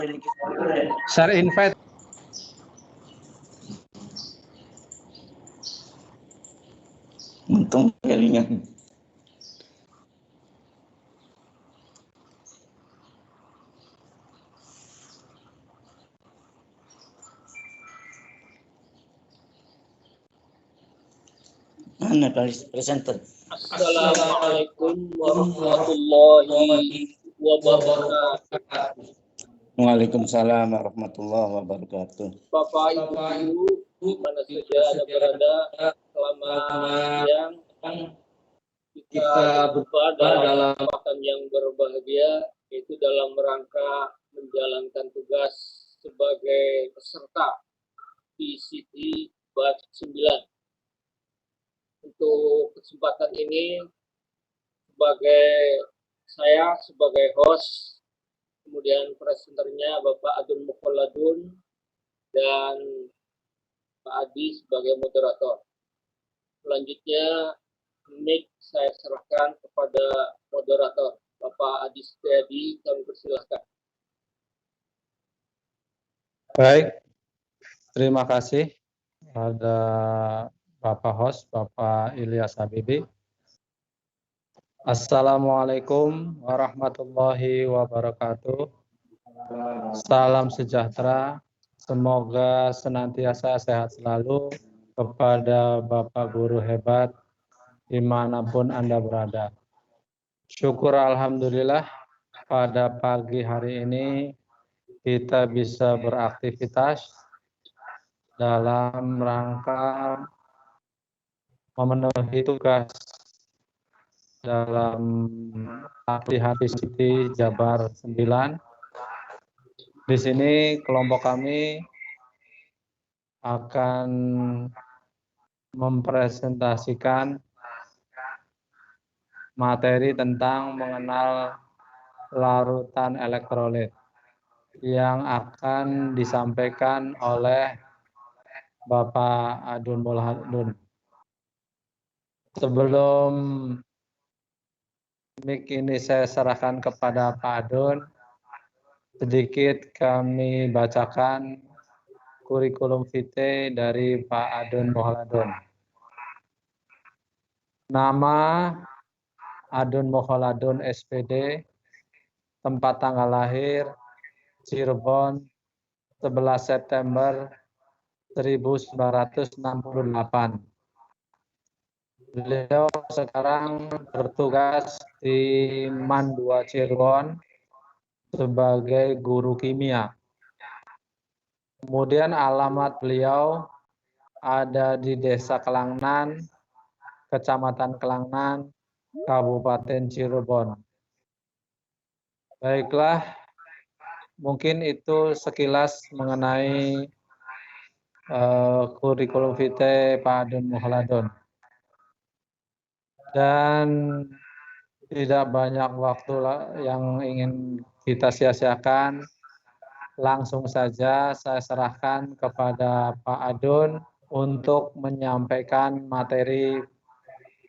Share invite. Untung kelingan. Mana presenter? Assalamualaikum warahmatullahi wabarakatuh. Waalaikumsalam warahmatullahi wabarakatuh. Bapak Ibu guru di mana saja Anda berada, selamat siang. Kita berjumpa dalam kesempatan yang berbahagia, yaitu dalam rangka menjalankan tugas sebagai peserta PCT Batch 9. Untuk kesempatan ini saya sebagai host, kemudian presenternya Bapak Adun Mukholadun dan Pak Adi sebagai moderator. Selanjutnya mic saya serahkan kepada moderator Bapak Adi Setiadi, kami persilahkan. Baik, terima kasih pada Bapak host, Bapak Ilyas Habibi. Assalamualaikum warahmatullahi wabarakatuh. Salam sejahtera, semoga senantiasa sehat selalu kepada Bapak Guru hebat dimanapun Anda berada. Syukur Alhamdulillah pada pagi hari ini kita bisa beraktivitas dalam rangka memenuhi tugas dalam latihan PCT Jabar 9. Di sini kelompok kami akan mempresentasikan materi tentang mengenal larutan elektrolit yang akan disampaikan oleh Bapak Adun Mukholadun. Sebelum mic ini saya serahkan kepada Pak Adun, sedikit kami bacakan kurikulum vitae dari Pak Adun Mukholadun. Nama Adun Mukholadun SPD, tempat tanggal lahir Cirebon 11 September 1968. Beliau sekarang bertugas di MAN 2 Cirebon sebagai guru kimia. Kemudian alamat beliau ada di Desa Kelangnan, Kecamatan Kelangnan, Kabupaten Cirebon. Baiklah, mungkin itu sekilas mengenai kurikulum vitae Pak Adun Mukholadun. Dan tidak banyak waktu yang ingin kita sia-siakan, langsung saja saya serahkan kepada Pak Adun untuk menyampaikan materi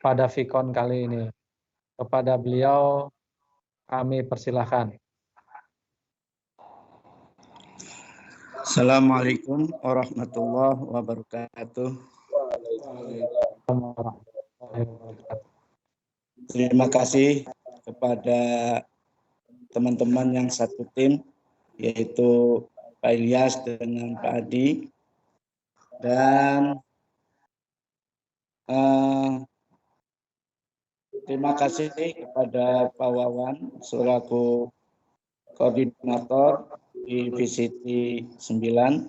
pada Vikon kali ini. Kepada beliau kami persilahkan. Assalamualaikum warahmatullahi wabarakatuh. Terima kasih kepada teman-teman yang satu tim, yaitu Pak Ilyas dengan Pak Adi. Dan terima kasih kepada Pak Wawan selaku koordinator di VCT 9.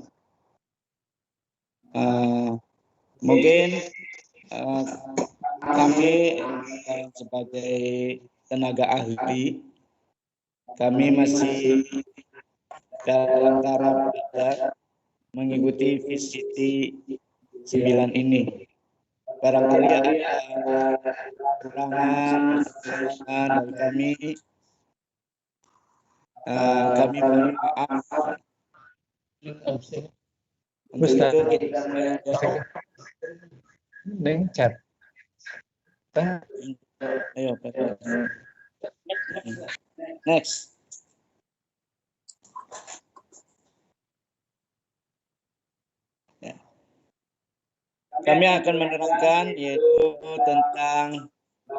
Mungkin kami sebagai tenaga ahli, kami masih dalam taraf belajar mengikuti VCT 9 ini. Barangkali ada kekurangan dari kami. Kami mohon maaf. Untuk itu kita Neng chat. Ayo, next. kami akan menerangkan yaitu tentang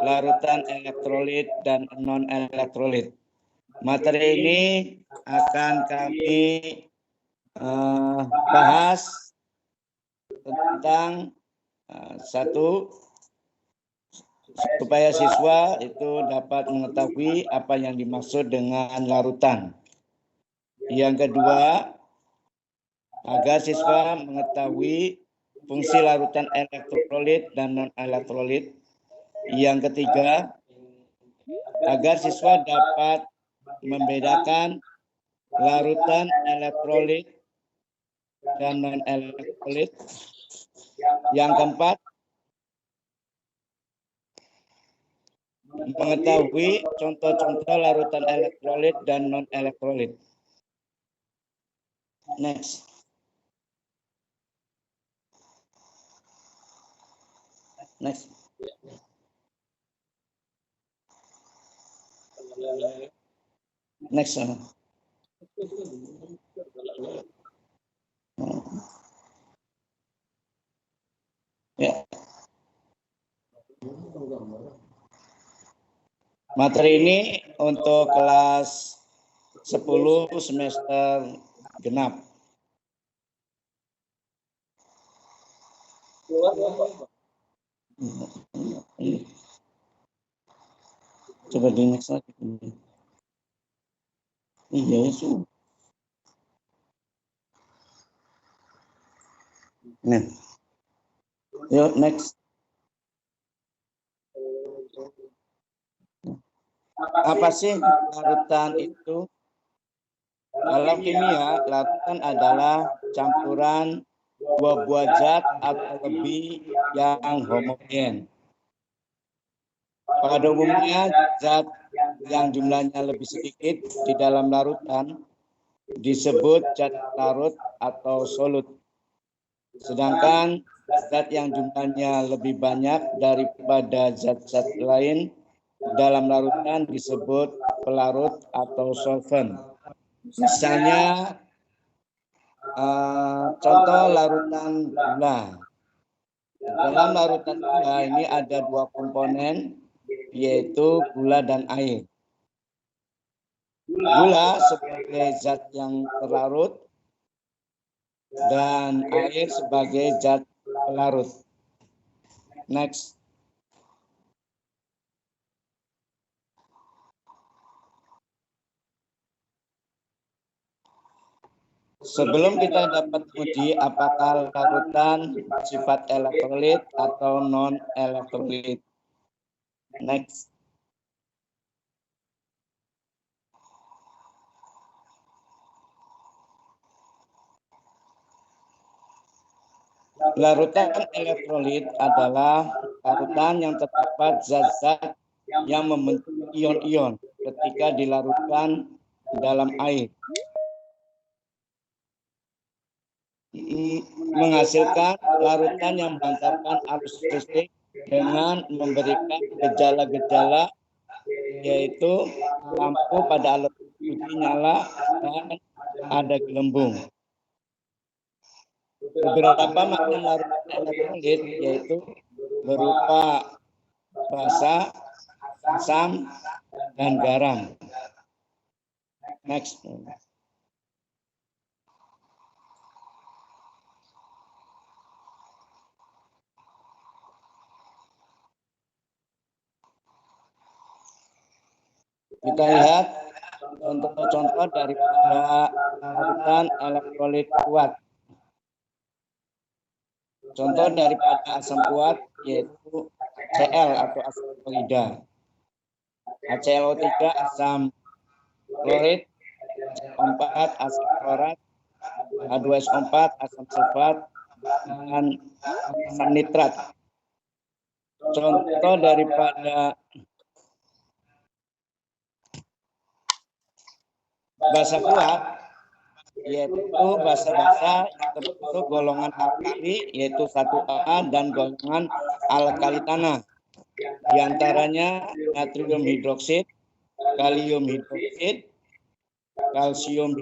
larutan elektrolit dan non-elektrolit. Materi ini akan kami bahas tentang satu, supaya siswa itu dapat mengetahui apa yang dimaksud dengan larutan. Yang kedua, agar siswa mengetahui fungsi larutan elektrolit dan non-elektrolit. Yang ketiga, agar siswa dapat membedakan larutan elektrolit dan non-elektrolit. Yang keempat, mengetahui contoh-contoh larutan elektrolit dan non-elektrolit. Next. Next. Next. Ya. Materi ini untuk kelas 10 semester genap. Coba di next lagi. Iya, itu. Nah. Yuk, next. Apa sih larutan itu? Dalam kimia, larutan adalah campuran dua buah zat atau lebih yang homogen. Pada umumnya, zat yang jumlahnya lebih sedikit di dalam larutan disebut zat larut atau solut. Sedangkan zat yang jumlahnya lebih banyak daripada zat-zat lain dalam larutan disebut pelarut atau solvent. Misalnya, contoh larutan gula. Dalam larutan gula ini ada dua komponen, yaitu gula dan air. Gula sebagai zat yang terlarut dan air sebagai zat pelarut. Next. Sebelum kita dapat uji apakah larutan sifat elektrolit atau non-elektrolit. Next. Larutan elektrolit adalah larutan yang terdapat zat-zat yang membentuk ion-ion ketika dilarutkan dalam air, menghasilkan larutan yang memancarkan arus listrik dengan memberikan gejala-gejala, yaitu lampu pada alat uji nyala dan ada gelembung. Beberapa makna larutan elektrolit yaitu berupa basa, asam, dan garam. Next. Kita lihat contoh-contoh daripada larutan elektrolit kuat. Contoh daripada asam kuat yaitu Cl atau asam klorida, HClO3 asam klorid, 4 asam klorat, H2SO4 asam sulfat, dan asam nitrat. Contoh daripada basa kuat yaitu basa-basa yang terbentuk golongan alkali yaitu 1A dan golongan alkali tanah. Di antaranya natrium hidroksid, kalium hidroksid, kalsium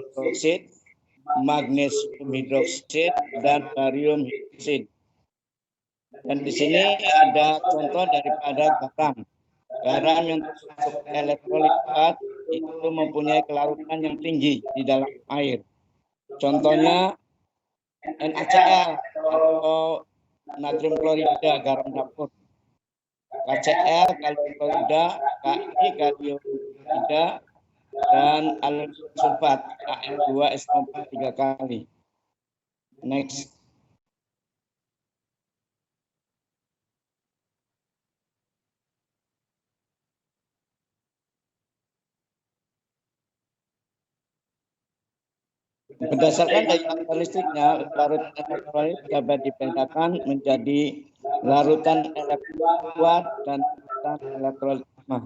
Dan di sini ada contoh daripada garam. Garam yang termasuk elektrolit kuat itu mempunyai kelarutan yang tinggi di dalam air. Contohnya NaCl atau natrium klorida, garam dapur. KCl, kalium klorida, Ki, kalium klorida, dan aluminium sulfat, Al2SO4 3 kali. Next. Berdasarkan daya hantar listriknya, larutan elektrolit dapat dibedakan menjadi larutan elektrolit kuat dan larutan elektrolit lemah.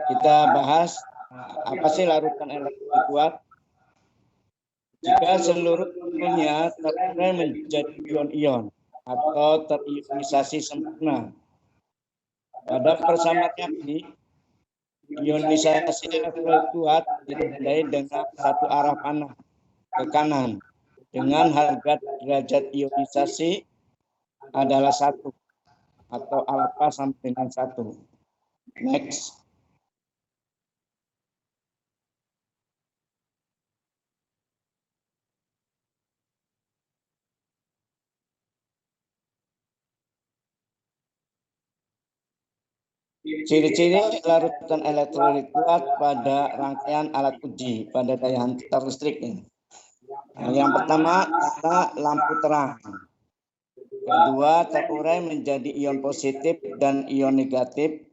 Kita bahas apa sih larutan elektrolit kuat? Jika seluruh molekulnya terurai menjadi ion-ion atau terionisasi sempurna. Pada persamaan reaksi, ionisasi elektrolit kuat ditandai dengan satu arah panah ke kanan dengan harga derajat ionisasi adalah 1 atau alfa sampai dengan 1. Next. Ciri-ciri larutan elektrolit kuat pada rangkaian alat uji pada daya hantar listrik. Nah, yang pertama adalah lampu terang. Kedua, terurai menjadi ion positif dan ion negatif.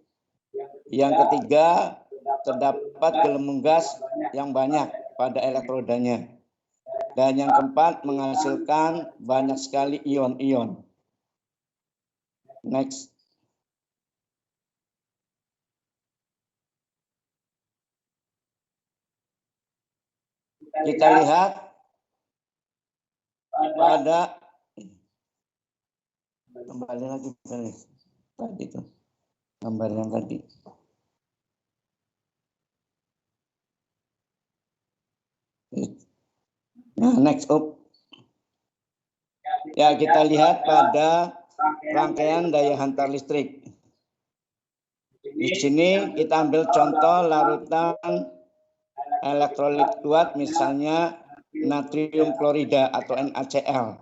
Yang ketiga, terdapat gelembung gas yang banyak pada elektrodanya. Dan yang keempat, menghasilkan banyak sekali ion-ion. Next. Kita lihat pada kembali lagi tadi itu gambar yang tadi. Nah, next up. Ya, kita lihat pada rangkaian daya hantar listrik. Di sini kita ambil contoh larutan elektrolit kuat, misalnya natrium klorida atau NaCl.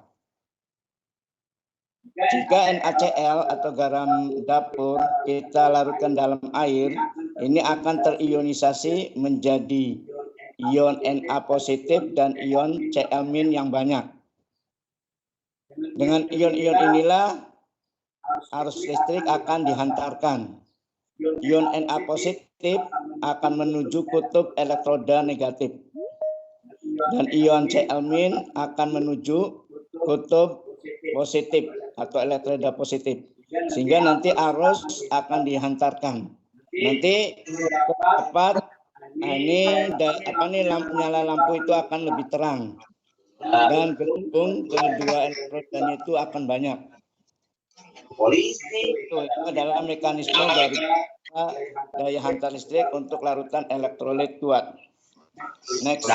Jika NaCl atau garam dapur kita larutkan dalam air, ini akan terionisasi menjadi ion Na positif dan ion Cl- yang banyak. Dengan ion-ion inilah arus listrik akan dihantarkan. Ion Na positif akan menuju kutub elektroda negatif. Dan ion Cl- akan menuju kutub positif atau elektroda positif. Sehingga nanti arus akan dihantarkan. Nanti terdapat ini nyala lampu itu akan lebih terang. Dan gelembung kedua elektrodanya itu akan banyak. Itu adalah mekanisme dari daya hantar listrik untuk larutan elektrolit kuat. Next.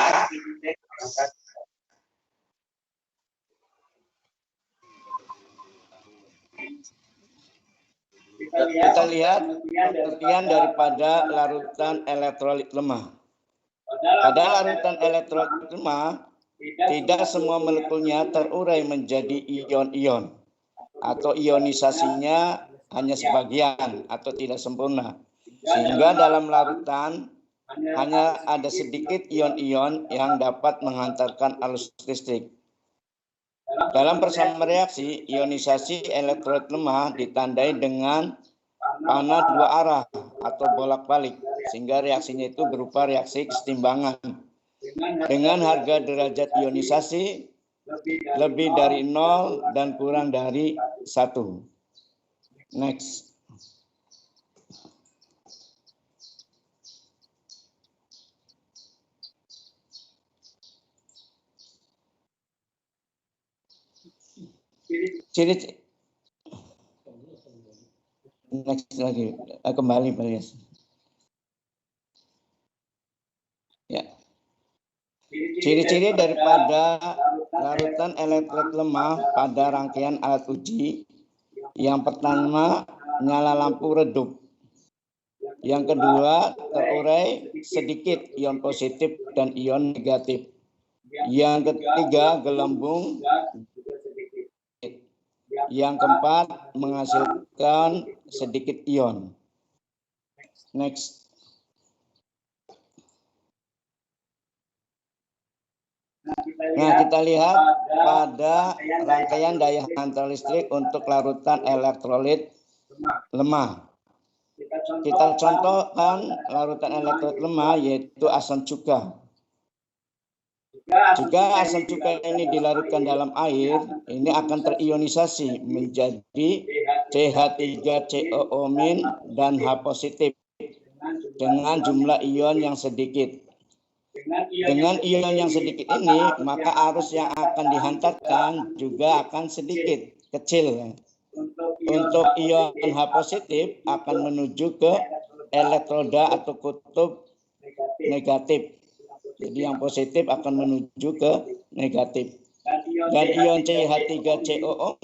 Kita lihat pengertian daripada larutan elektrolit lemah. Pada larutan elektrolit lemah, tidak semua molekulnya terurai menjadi ion-ion atau ionisasinya hanya sebagian atau tidak sempurna. Sehingga dalam larutan hanya ada sedikit ion-ion yang dapat menghantarkan arus listrik. Dalam persamaan reaksi, ionisasi elektrolit lemah ditandai dengan panah dua arah atau bolak-balik, sehingga reaksinya itu berupa reaksi kesetimbangan. Dengan harga derajat ionisasi lebih dari 0 dan kurang dari 1. Next. Ciri next lagi kembali Pak Yas. Ya. Ciri-ciri daripada larutan elektrolit lemah pada rangkaian alat uji Yang pertama, nyala lampu redup. Yang kedua, terurai sedikit ion positif dan ion negatif. Yang ketiga, gelembung. Yang keempat, menghasilkan sedikit ion. Next. Nah, kita lihat pada rangkaian daya hantar listrik untuk larutan elektrolit lemah. Kita contohkan larutan elektrolit lemah yaitu asam cuka. Jika asam cuka ini dilarutkan dalam air, ini akan terionisasi menjadi CH3COO- dan H positif dengan jumlah ion yang sedikit. Dengan ion yang sedikit ini, maka arus yang akan dihantarkan juga akan sedikit, kecil. Untuk ion H positif akan menuju ke elektroda atau kutub negatif. Jadi yang positif akan menuju ke negatif. Dan ion CH3COO-,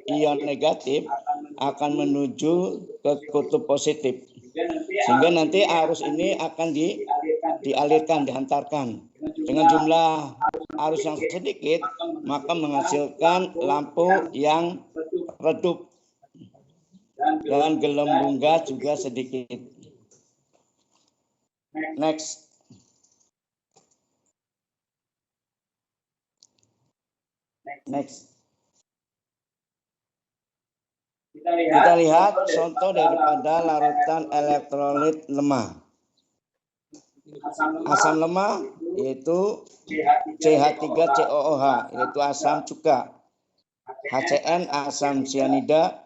ion negatif, akan menuju ke kutub positif. Sehingga nanti arus ini akan dialirkan, dihantarkan. Dengan jumlah arus yang sedikit, maka menghasilkan lampu yang redup. Dan gelembung gas juga sedikit. Next. Next. Kita lihat contoh daripada larutan elektrolit lemah. Asam lemah yaitu CH3COOH, yaitu asam cuka. HCN asam sianida,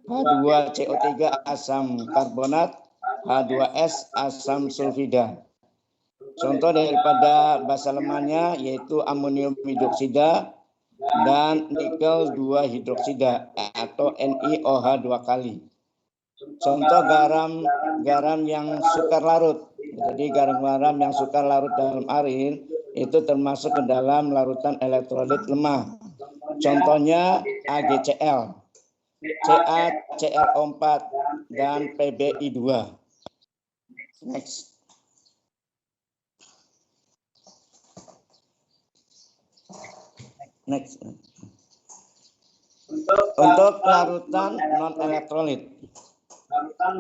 H2CO3 asam karbonat, H2S asam sulfida. Contoh daripada basa lemahnya yaitu amonium hidroksida dan nikel 2 hidroksida atau NiOH 2 kali. Contoh garam yang sukar larut. Jadi garam yang sukar larut dalam air itu termasuk ke dalam larutan elektrolit lemah. Contohnya AgCl, CaClO4 dan PbI2. Next. Next. Untuk larutan non-elektrolit.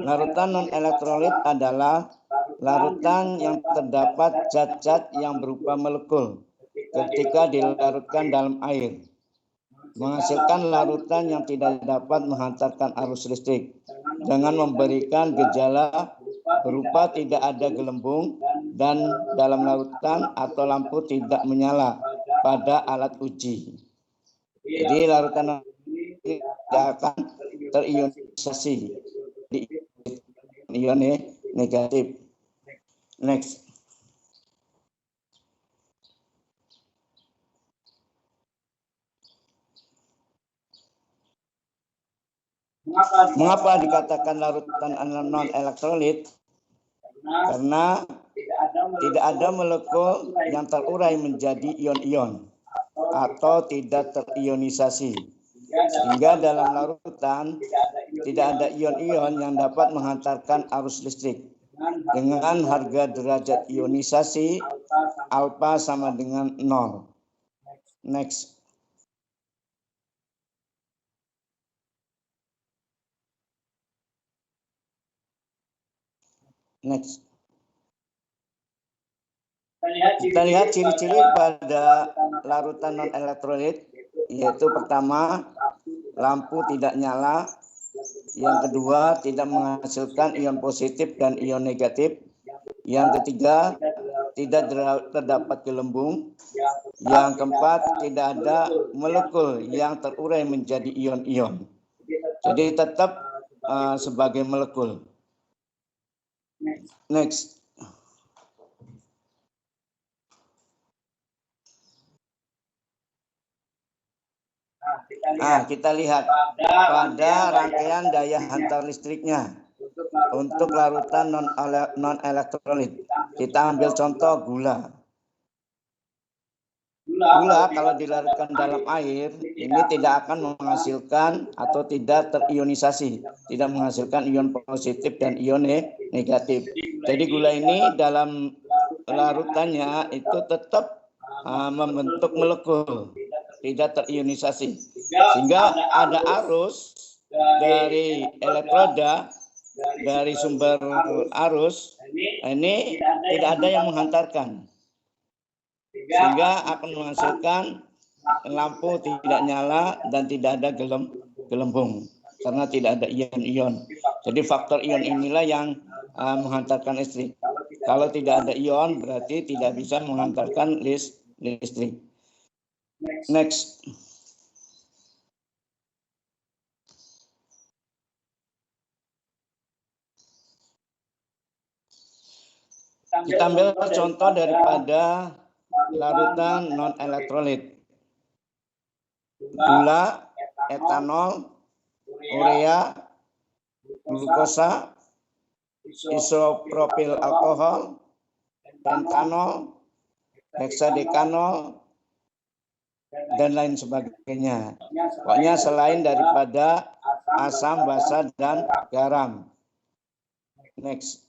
Larutan non-elektrolit adalah larutan yang terdapat zat-zat yang berupa molekul ketika dilarutkan dalam air, menghasilkan larutan yang tidak dapat menghantarkan arus listrik dengan memberikan gejala berupa tidak ada gelembung dan dalam larutan atau lampu tidak menyala pada alat uji. Jadi larutan ini tidak akan terionisasi di ion negatif. Next. Mengapa dikatakan larutan non-elektrolit? Karena tidak ada molekul yang terurai menjadi ion-ion atau tidak terionisasi. Sehingga dalam larutan tidak ada ion-ion yang dapat menghantarkan arus listrik. Dengan harga derajat ionisasi alfa sama dengan 0. Next. Next. Kita lihat ciri-ciri pada larutan non-elektrolit, yaitu pertama, lampu tidak nyala. Yang kedua, tidak menghasilkan ion positif dan ion negatif. Yang ketiga, tidak terdapat gelembung. Yang keempat, tidak ada molekul yang terurai menjadi ion-ion. Jadi tetap sebagai molekul. Next. Nah, kita lihat pada rangkaian daya hantar listriknya untuk larutan non-elektrolit. Kita ambil contoh gula. Gula kalau dilarutkan dalam air ini tidak akan menghasilkan atau tidak terionisasi, tidak menghasilkan ion positif dan ion negatif. Jadi gula ini dalam larutannya itu tetap membentuk molekul, tidak terionisasi, sehingga ada arus dari elektroda dari sumber arus ini tidak ada yang menghantarkan, sehingga akan menghasilkan lampu tidak nyala dan tidak ada gelembung karena tidak ada ion-ion. Jadi faktor ion inilah yang menghantarkan listrik. Kalau tidak ada ion berarti tidak bisa menghantarkan listrik. Next. Kita ambil contoh daripada larutan non-elektrolit. Gula, etanol, urea, glukosa, isopropil alkohol, pentanol, heksadekanol, dan lain sebagainya. Pokoknya selain daripada asam, basa, dan garam. Next.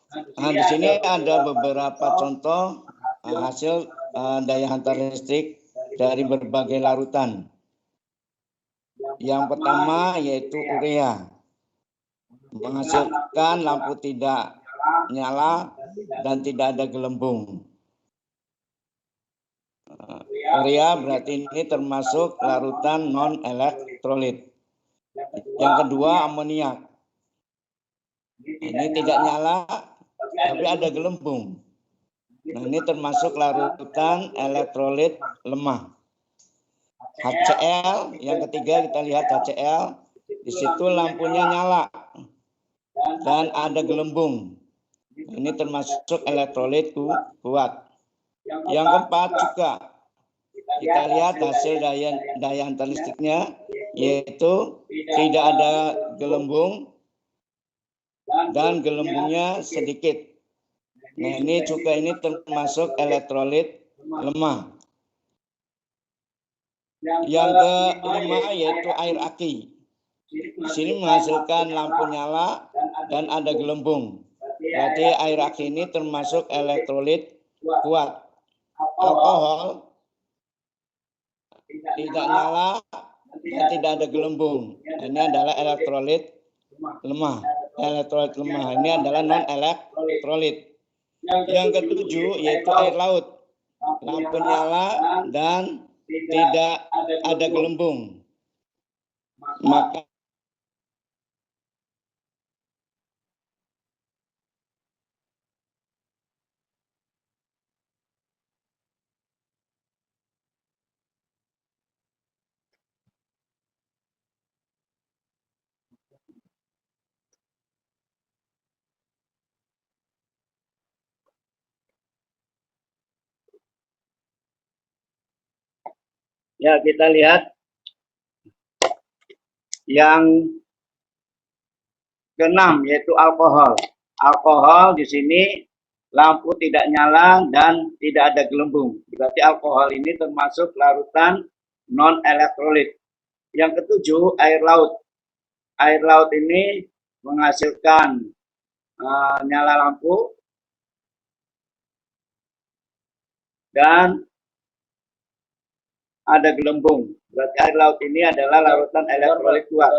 Nah, di sini ada beberapa contoh hasil daya hantar listrik dari berbagai larutan. Yang pertama yaitu urea, menghasilkan lampu tidak nyala dan tidak ada gelembung. Urea berarti ini termasuk larutan non-elektrolit. Yang kedua amoniak. Ini tidak nyala tapi ada gelembung. Nah, ini termasuk larutan elektrolit lemah. HCl, yang ketiga kita lihat HCl, di situ lampunya nyala dan ada gelembung. Ini termasuk elektrolit kuat. Yang keempat juga kita lihat hasil daya hantar listriknya, yaitu tidak ada gelembung dan gelembungnya sedikit. Nah, ini juga ini termasuk elektrolit lemah. Yang kelima yaitu air aki. Di sini menghasilkan lampu nyala dan ada gelembung. Berarti air aki ini termasuk elektrolit kuat. Alkohol tidak nyala dan tidak ada gelembung. Ini adalah elektrolit lemah. Elektrolit lemah ini adalah non elektrolit. Yang ketujuh yaitu air laut. Lampu nyala dan tidak ada gelembung. Maka ya, kita lihat yang keenam yaitu alkohol. Alkohol di sini lampu tidak nyala dan tidak ada gelembung. Berarti alkohol ini termasuk larutan non elektrolit. Yang ketujuh air laut. Air laut ini menghasilkan nyala lampu dan ada gelembung. Berarti air laut ini adalah larutan elektrolit kuat.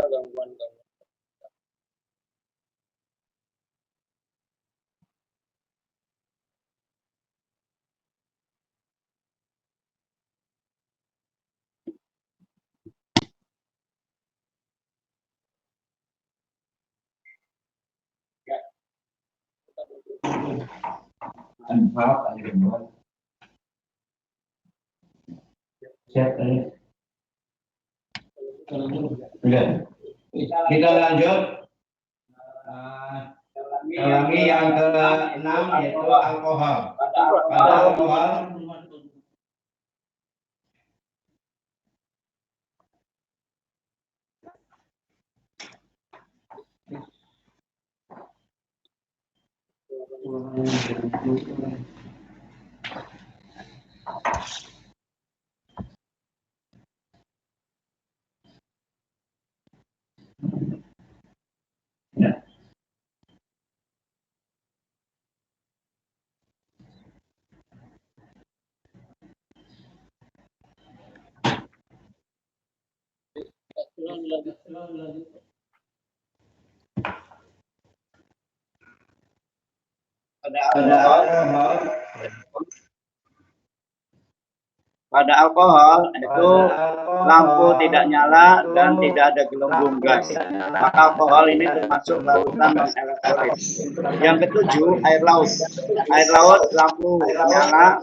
Kita lanjut. Ulangi yang ke-6 yaitu alkohol. Pada alkohol Pada alkohol itu lampu tidak nyala dan tidak ada gelembung gas. Maka alkohol ini termasuk larutan non-elektrolit. Yang ketujuh, air laut. Air laut lampu nyala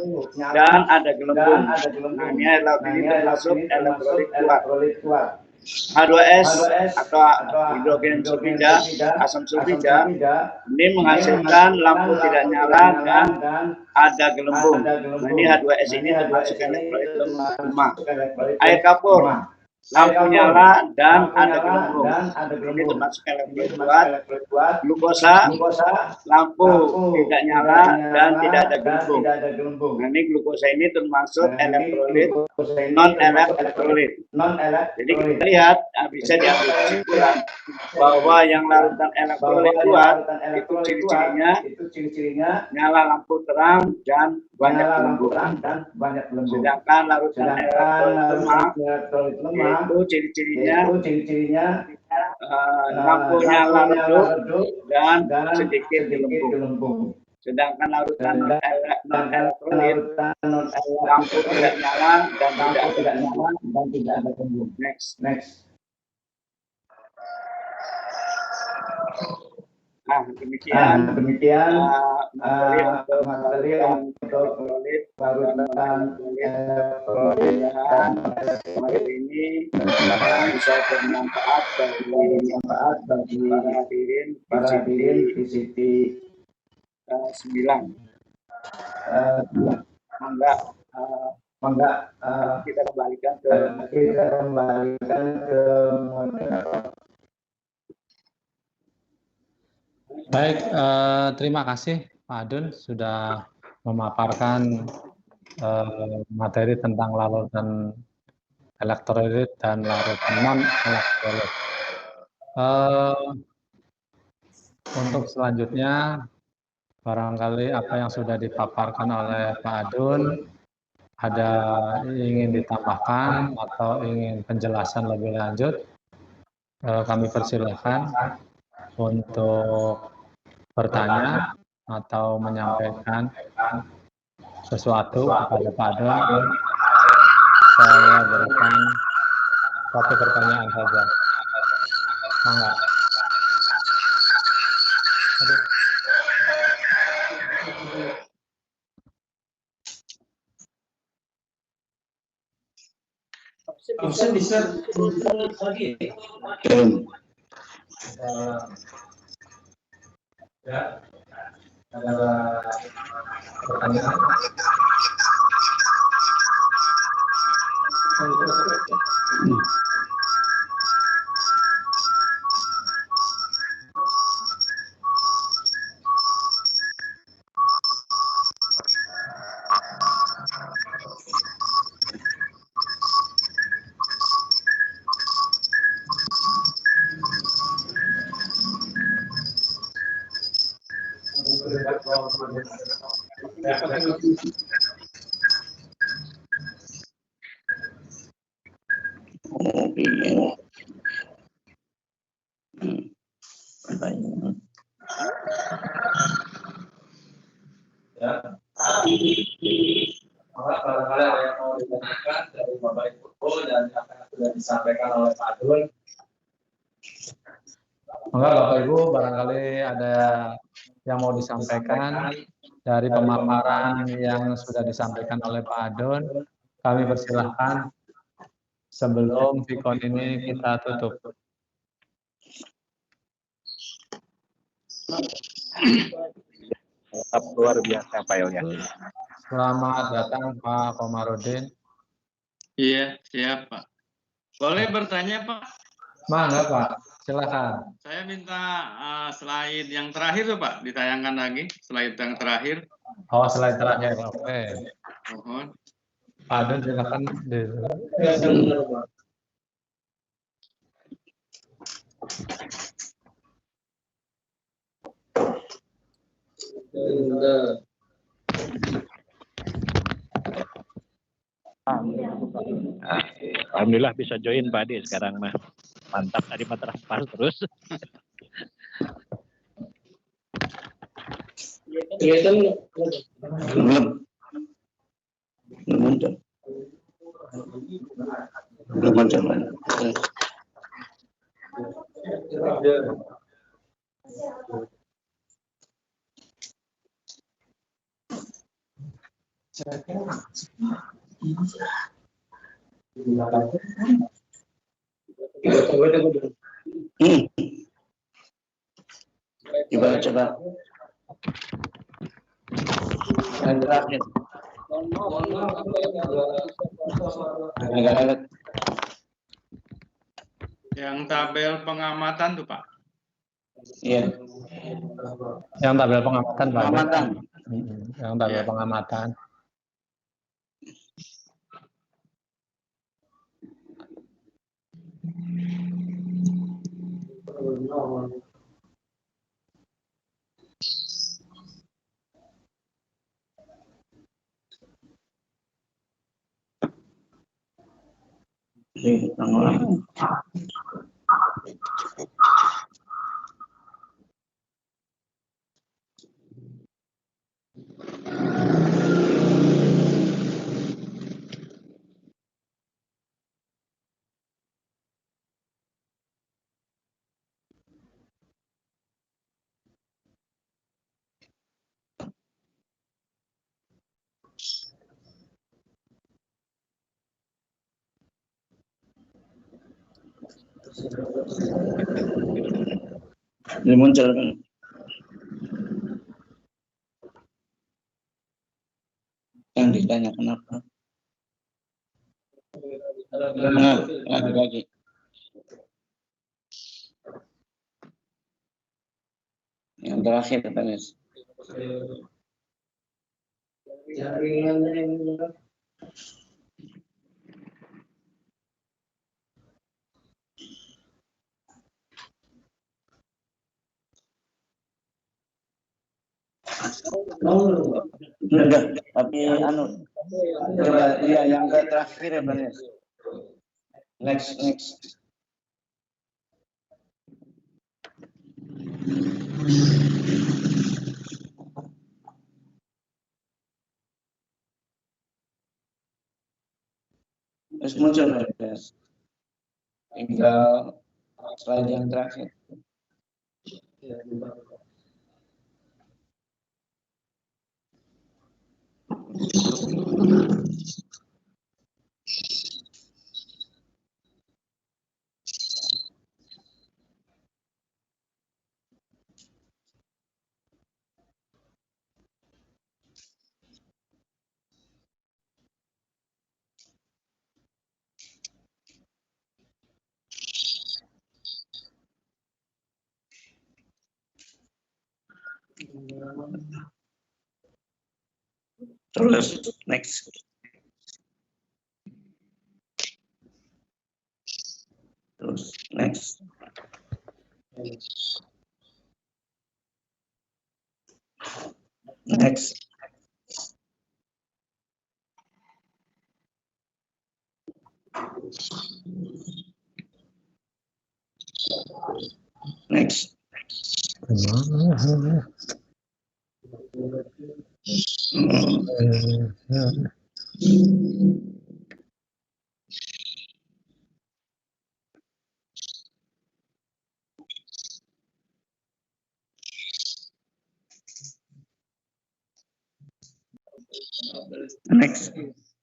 dan ada gelembung. Nah, ini air laut ini termasuk elektrolit kuat. H2S atau hidrogen sulfida, asam sulfida, ini menghasilkan lampu tidak nyala dan ada gelembung. Nah, ini H2S ini termasuk elektrolit lemah. Air kapur, lampu nyala dan ada gelembung. Ini termasuk elektrolit kuat. Glukosa, lampu tidak nyala dan tidak ada gelembung. Nah, ini glukosa ini termasuk elektrolit non-elektrolit. Jadi kita lihat bisa diambil kesimpulan bahwa yang larutan elektrolit kuat itu ciri-cirinya nyala lampu terang dan banyak gelembung. Sedangkan larutan elektrolit lemah itu ciri-cirinya lampu nyala redup dan sedikit gelembung. Sedangkan larutan non-elektrolit lampu tidak nyala dan tidak ada gelembung. Next. Nah, demikian materi untuk larutan elektrolit dan ini bisa bermanfaat bagi para hadirin di siti 9. Mangga kita kembalikan ke moderator. Baik, terima kasih Pak Adun sudah memaparkan materi tentang larutan elektrolit dan larutan non-elektrolit. Untuk selanjutnya, barangkali apa yang sudah dipaparkan oleh Pak Adun ada ingin ditambahkan atau ingin penjelasan lebih lanjut, kami persilahkan untuk bertanya atau menyampaikan sesuatu kepada Pak Adun. Saya berikan satu pertanyaan saja. Mangga. Bisa lagi. Ya, ada pertanyaan. Barangkali ada yang mau ditanyakan dari Bapak Ibu dan apa yang sudah disampaikan oleh Pak Adun. Enggak, Bapak Ibu, barangkali ada yang mau disampaikan dari pemaparan yang sudah disampaikan oleh Pak Adun. Kami persilahkan sebelum Vicon ini kita tutup. Luar biasa filenya. Selamat datang Pak Komarudin. Iya, siap Pak. Boleh bertanya Pak? Mangga Pak. silakan. Saya minta slide yang terakhir tuh Pak, ditayangkan lagi slide yang terakhir. Oh, slide terakhir. Oke. Mohon. Pak Adon silakan. Alhamdulillah bisa join Pak Adi sekarang mah. Mantap tadi mah terhafal terus. Belum muncul. Belum muncul. Coba. Yang terakhir. Yang tabel pengamatan tuh Pak. Iya. Yang tabel pengamatan, Pak. Pengamatan. Yang tabel pengamatan. Ini muncul. Yang ditanya kenapa? Nah, lagi. Yang terakhir katanya. Enggak, tapi coba iya yang terakhir ya Bang. Next. Terus muncul guys. Tinggal slide yang terakhir. Terus next. Terus next. Next. Next. Next.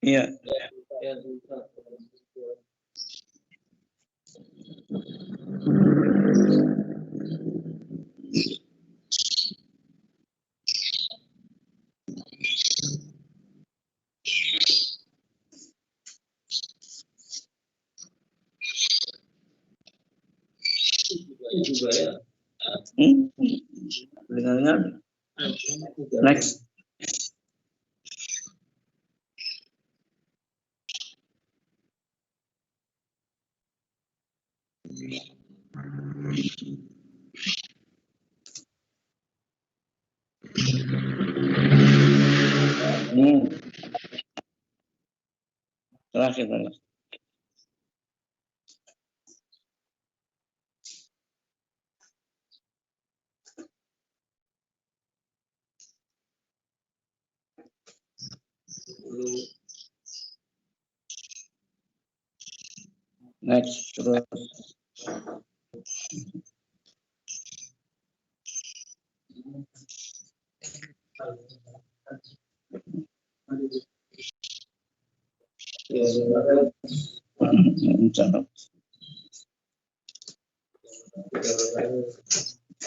Iya. juga ya. Dengar. Next. Terakhir. Next, terus.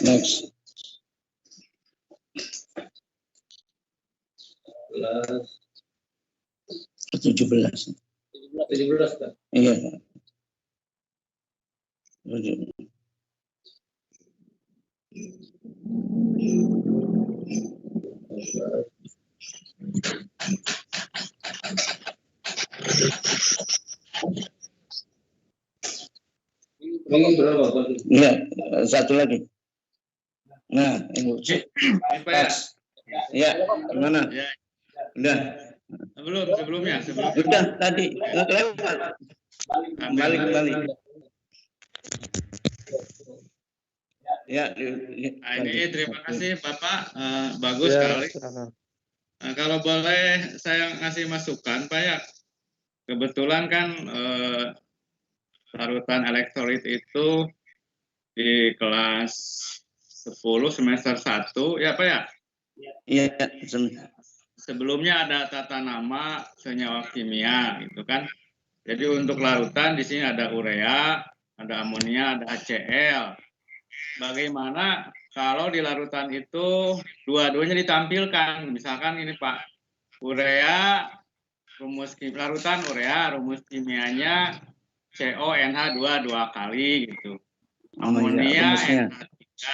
Next. 17. 17 kan? Iya. Ini berapa Pak? Iya, satu lagi. Nah, ini. Pak ya? Ya, gimana? Ya, Udah. sebelumnya. Udah tadi lewat. Kembali. Ya, Nah, ini terima kasih Bapak, bagus Ya, sekali. Nah, kalau boleh saya ngasih masukan Pak ya, kebetulan kan larutan elektrolit itu di kelas 10 semester 1 ya Pak ya. Iya. Sebelumnya ada tata nama senyawa kimia gitu kan. Jadi untuk larutan di sini ada urea, ada amonia, ada HCl. Bagaimana kalau di larutan itu dua-duanya ditampilkan? Misalkan ini Pak, urea, larutan urea, rumus kimianya CONH2 dua kali gitu. Amonia NH3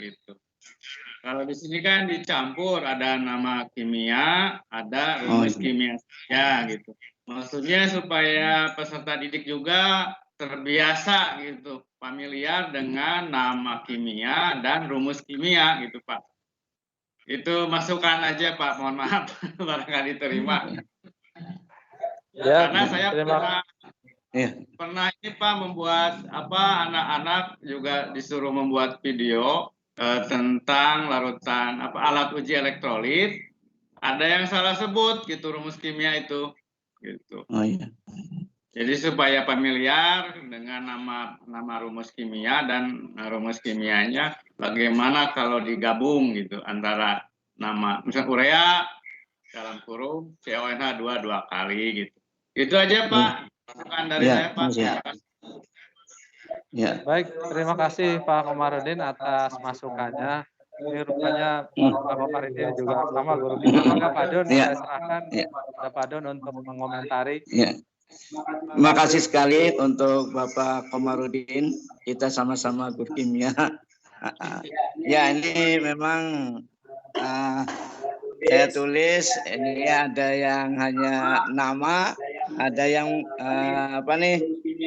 gitu. Kalau di sini kan dicampur, ada nama kimia, ada rumus kimia saja gitu. Maksudnya supaya peserta didik juga terbiasa gitu, familiar dengan nama kimia dan rumus kimia gitu Pak. Itu masukan aja Pak, mohon maaf barangkali diterima. Ya, Karena saya pernah ini Pak membuat anak-anak juga disuruh membuat video tentang larutan alat uji elektrolit, ada yang salah sebut gitu rumus kimia itu gitu. Oh iya. Jadi supaya familiar dengan nama rumus kimia dan rumus kimianya, bagaimana kalau digabung gitu antara nama misalnya urea dalam kurung CONH2 dua kali gitu. Itu aja Pak, masukan dari saya Pak. Ya. Baik, terima kasih Pak Komarudin atas masukannya. Ini rupanya Bapak Faridin juga sama guru kita. Maka Pak Don, saya serahkan kepada Pak Don untuk mengomentari. Ya. Terima kasih sekali untuk Bapak Komarudin. Kita sama-sama guru kimia. Ya, ini memang saya tulis ini ada yang hanya nama, ada yang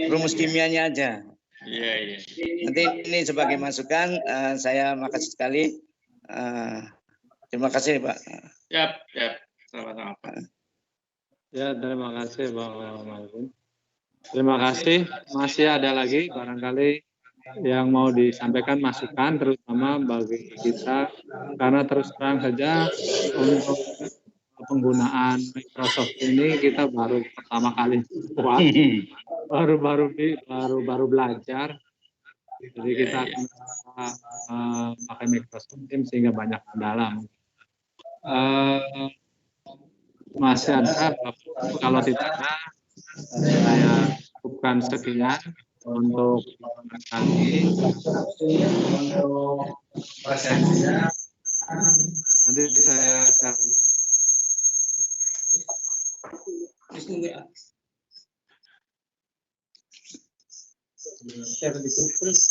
rumus kimianya aja. Iya. Nanti ini sebagai masukan, saya makasih sekali. Terima kasih Pak. Siap. Sama-sama Pak. Ya, terima kasih Pak Komarudin. Terima kasih. Masih ada lagi barangkali yang mau disampaikan masukan, terutama bagi kita, karena terus terang saja untuk penggunaan Microsoft ini kita baru pertama kali baru belajar. Jadi kita akan pakai Microsoft Teams sehingga banyak kendala. Masih ada, kalau tidak ada, saya cukupkan sekian untuk kali untuk presensinya. Nanti saya share di grup terus.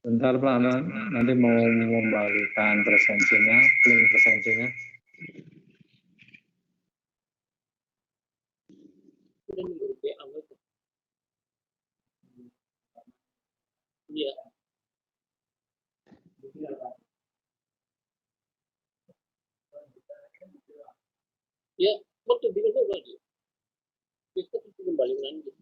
Bentar Pak, nanti mau mengembalikan presensinya, link presensinya. Iya. Ya, betul juga lagi. Kita kembali lagi.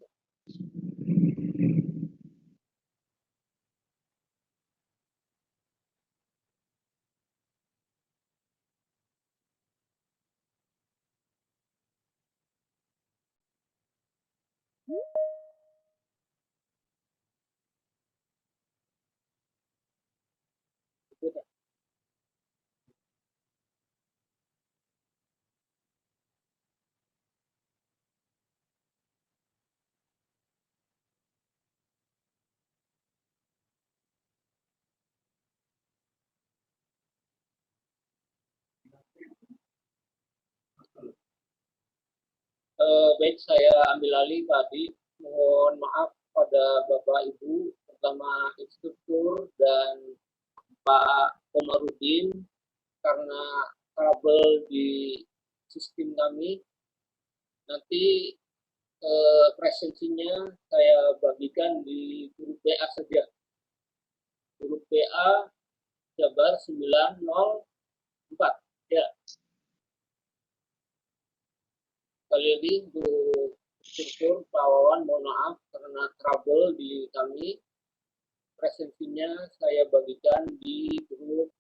Baik, saya ambil alih tadi. Mohon maaf pada Bapak Ibu, pertama instruktur dan Pak Komarudin, karena trouble di sistem kami. Nanti presensinya saya bagikan di grup WA saja. Grup WA Jabar 904. Ya. Sekali lagi untuk instruktur Pak Wawan, mohon maaf karena trouble di kami. Presensinya saya bagikan di grup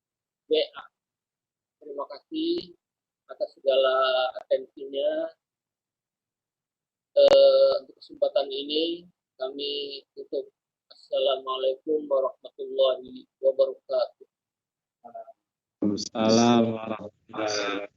WA. Terima kasih atas segala atensinya. Untuk kesempatan ini kami tutup. Assalamualaikum warahmatullahi wabarakatuh. Assalamualaikum warahmatullahi wabarakatuh.